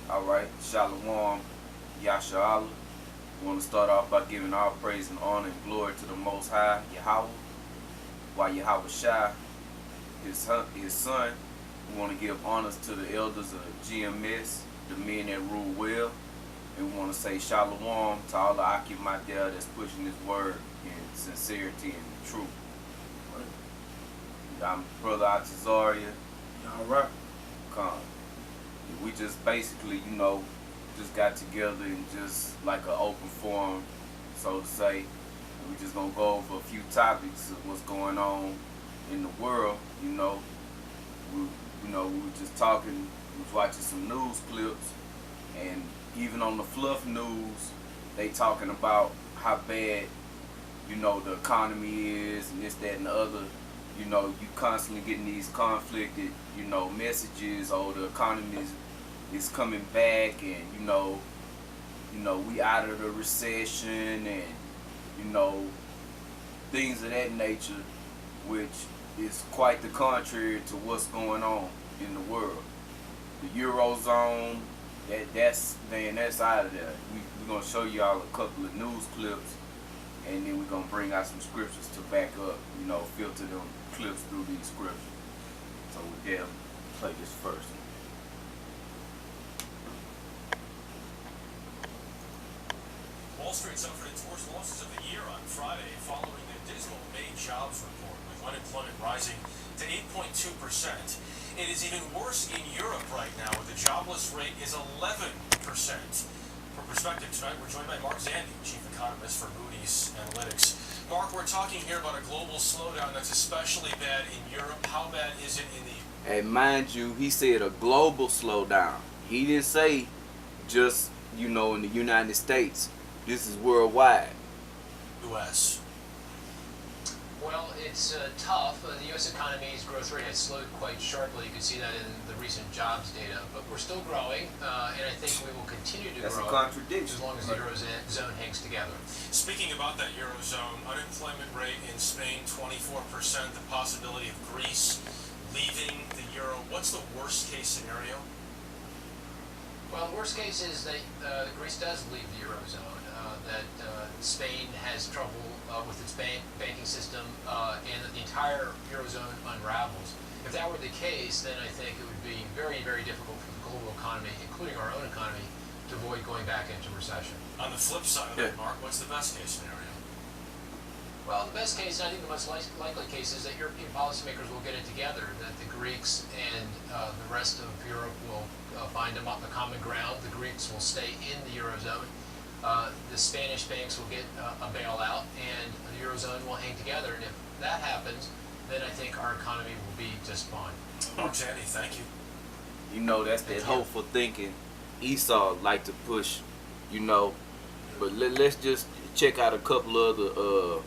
Alright, Shalom, Yasha'Allah. We want to start off by giving all praise and honor and glory to the Most High, Yahweh, while Yahweh Shai, his son. We want to give honors to the elders of GMS, the men that rule well. And we want to say Shalom to all the Akim Madel that's pushing this word in sincerity and truth. I'm Brother Atazaria. Alright. Come. We just basically, just got together and just like an open forum, so to say. We just gonna go over a few topics of what's going on in the world. We were just talking, we was watching some news clips, and even on the fluff news, they talking about how bad, the economy is and this, that, and the other. You constantly getting these conflicted, messages. Oh, the economy is coming back, and we out of the recession, and things of that nature, which is quite the contrary to what's going on in the world. The Eurozone, that's out of there. We're gonna show y'all a couple of news clips, and then we're gonna bring out some scriptures to back up, filter them clips through these scriptures. So with that, play this first. Wall Street suffered its worst losses of the year on Friday following a dismal May jobs report, with unemployment rising to 8.2%. It is even worse in Europe right now, where the jobless rate is 11%. For perspective tonight, we're joined by Mark Zandi, chief economist for Moody's Analytics. Mark, we're talking here about a global slowdown that's especially bad in Europe. How bad is it in the... And mind you, he said a global slowdown. He didn't say just, in the United States. This is worldwide. U.S. Well, it's tough. The U.S. economy's growth rate has slowed quite sharply. You can see that in the recent jobs data. But we're still growing, and I think we will continue to grow. That's a contradiction. As long as the Eurozone hangs together. Speaking about that Eurozone, unemployment rate in Spain, 24%, the possibility of Greece leaving the Euro. What's the worst case scenario? Well, the worst case is that Greece does leave the Eurozone, that Spain has trouble with its banking system, and that the entire Eurozone unravels. If that were the case, then I think it would be very, very difficult for the global economy, including our own economy, to avoid going back into recession. On the flip side of that, Mark, what's the best case scenario? Well, the best case, and I think the most likely case, is that European policymakers will get it together, that the Greeks and the rest of Europe will find a common ground. The Greeks will stay in the Eurozone. The Spanish banks will get a bailout, and the Eurozone will hang together. And if that happens, then I think our economy will be just fine. Mark Zandi, thank you. That's that hopeful thinking Esau like to push, But let's just check out a couple of the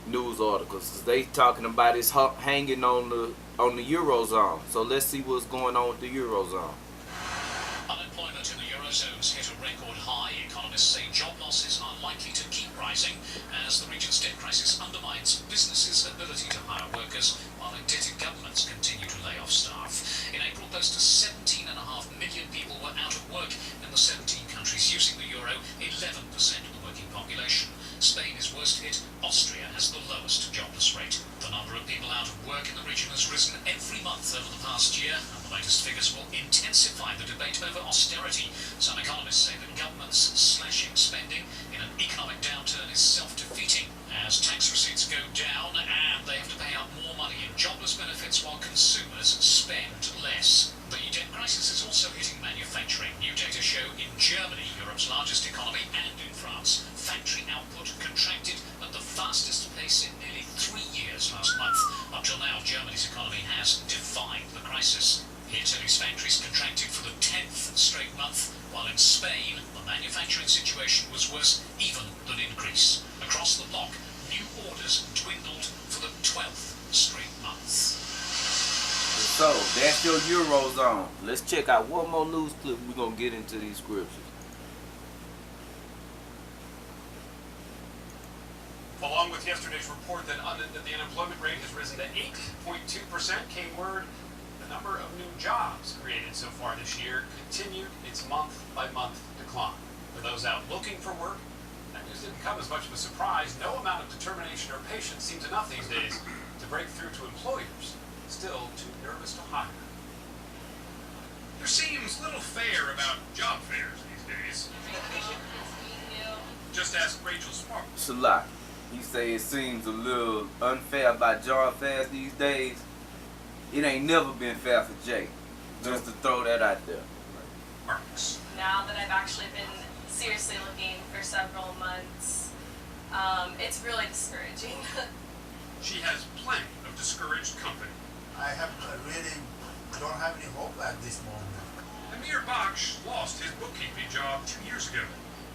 news articles. They talking about it's hanging on the Eurozone. So let's see what's going on with the Eurozone. Unemployment in the Eurozone's hit a record high. Economists say job losses are likely to keep rising as the region's debt crisis undermines businesses' ability to hire workers, while indebted governments continue to lay off staff. In April, close to 17.5 million people were out of work in the 17 countries using the euro, 11% of the working population. Spain is worst hit. Austria has the lowest jobless rate. The number of people out of work in the region has risen every month over the past year, and the latest figures will intensify the debate over austerity. Some economists say that governments slashing spending in an economic downturn is self-defeating, as tax receipts go down and they have to pay out more money in jobless benefits while consumers spend less. The debt crisis is also hitting manufacturing. New data show in Germany, Europe's largest economy, and in France, factory output contracted at the fastest pace in nearly 3 years last month. Up till now, Germany's economy has defied the crisis. Italy's factories contracted for the 10th straight month, while in Spain, the manufacturing situation was worse even than in Greece. Across the bloc, new orders dwindled for the 12th straight month. So, that's your Eurozone. Let's check out one more news clip. We're going to get into these scriptures. Along with yesterday's report that the unemployment rate has risen to 8.2%, came word the number of new jobs created and so far this year continued its month-by-month decline. For those out looking for work, that news didn't come as much of a surprise. No amount of determination or patience seems enough these days to break through to employers still too nervous to hire. There seems little fair about job fairs these days. Just ask Rachel Sparks. It's a lot. He say it seems a little unfair about job fairs these days. It ain't never been fair for Jay. Just to throw that out there. Sparks. Now that I've actually been seriously looking for several months, it's really discouraging. She has plenty of discouraged company. I really don't have any hope at this moment. Amir Baksh lost his bookkeeping job 2 years ago.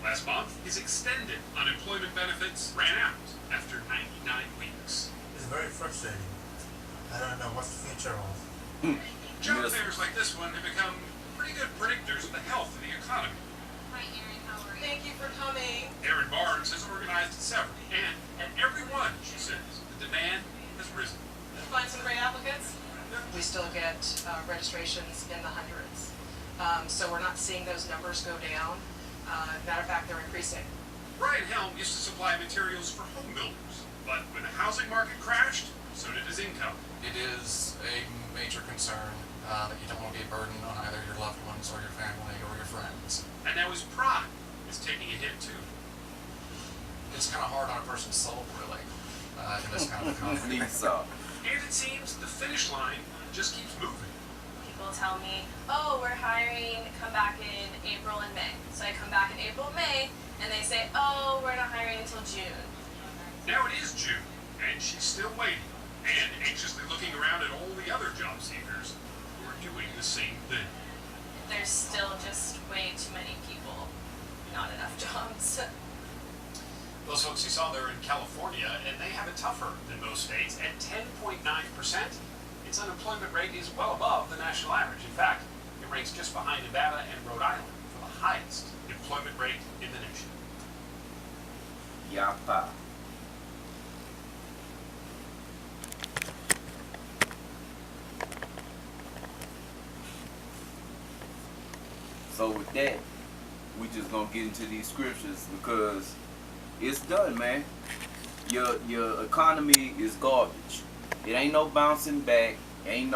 Last month, his extended unemployment benefits ran out after 99 weeks. It's very frustrating. I don't know what the future holds. Job Yes. fairs like this one have become pretty good predictors of the health of the economy. Hi, Erin. How are you? Thank you for coming. Erin Barnes has organized several, and at every one, she says, the demand has risen. Find some great applicants. We still get registrations in the hundreds. So we're not seeing those numbers go down. Matter of fact, they're increasing. Brian Helm used to supply materials for home builders, but when the housing market crashed, so did his income. It is a major concern that you don't want to be a burden on either your loved ones or your family or your friends. And now his pride is taking a hit too. It's kind of hard on a person's soul, really, in this kind of economy. Esau. And it seems the finish line just keeps moving. People tell me, oh, we're hiring, come back in April and May. So I come back in April and May, and they say, oh, we're not hiring until June. Now it is June, and she's still waiting, and anxiously looking around at all the other job seekers who are doing the same thing. There's still just way too many people, not enough jobs. Those folks you saw there in California, and they have it tougher than most states. At 10.9%, its unemployment rate is well above the national average. In fact, it ranks just behind Nevada and Rhode Island for the highest employment rate in the nation. Yapa. So with that, we just gonna get into these scriptures because it's done, man. Your economy is garbage. It ain't no bouncing back. It ain't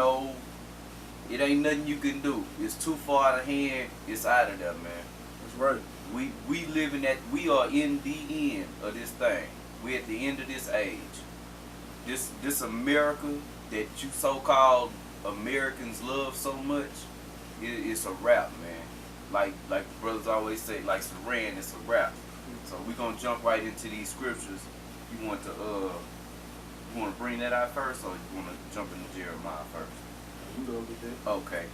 nothing you can do. It's too far out of hand. It's out of there, man. That's right. We are in the end of this thing. We at the end of this age. This America that you so-called Americans love so much, it's a wrap, man. Like brothers always say, like Saran, it's a wrap. So we're gonna jump right into these scriptures. You want to bring that out first, or you want to jump into Jeremiah first? You gonna get that? Okay.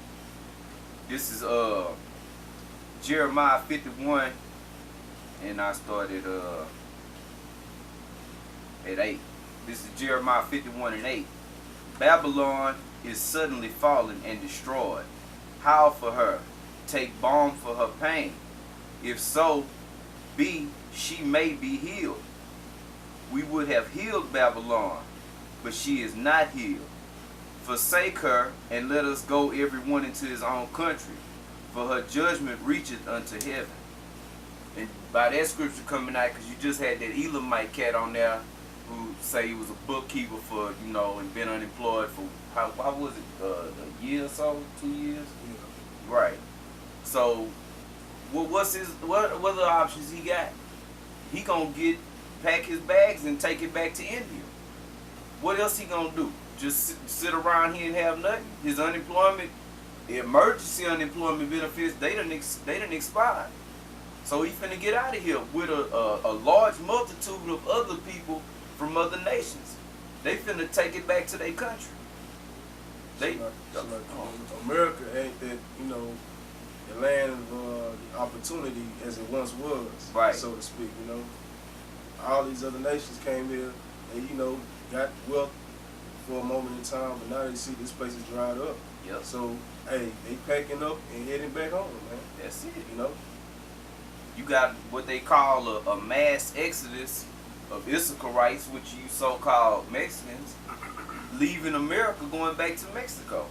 This is Jeremiah 51, and I started at 8. This is Jeremiah 51 and 8. Babylon is suddenly fallen and destroyed. Howl for her, take balm for her pain. If so be she may be healed. We would have healed Babylon, but she is not healed. Forsake her, and let us go every one into his own country, for her judgment reacheth unto heaven. And by that scripture coming out, because you just had that Elamite cat on there who say he was a bookkeeper for, and been unemployed for, how was it, a year or so, 2 years? Yeah. Right. So, what other options he got? He gonna pack his bags and take it back to India. What else he gonna do? Just sit around here and have nothing? His unemployment, emergency unemployment benefits, they done expired. So he finna get out of here with a large multitude of other people from other nations. They finna take it back to their country. America ain't that, the land of opportunity as it once was, right, so to speak. All these other nations came here and got wealth for a moment in time, but now they see this place is dried up. Yep. So hey, they packing up and heading back home, man. That's it. You got what they call a mass exodus of Issacharites, which you so-called Mexicans, leaving America going back to Mexico.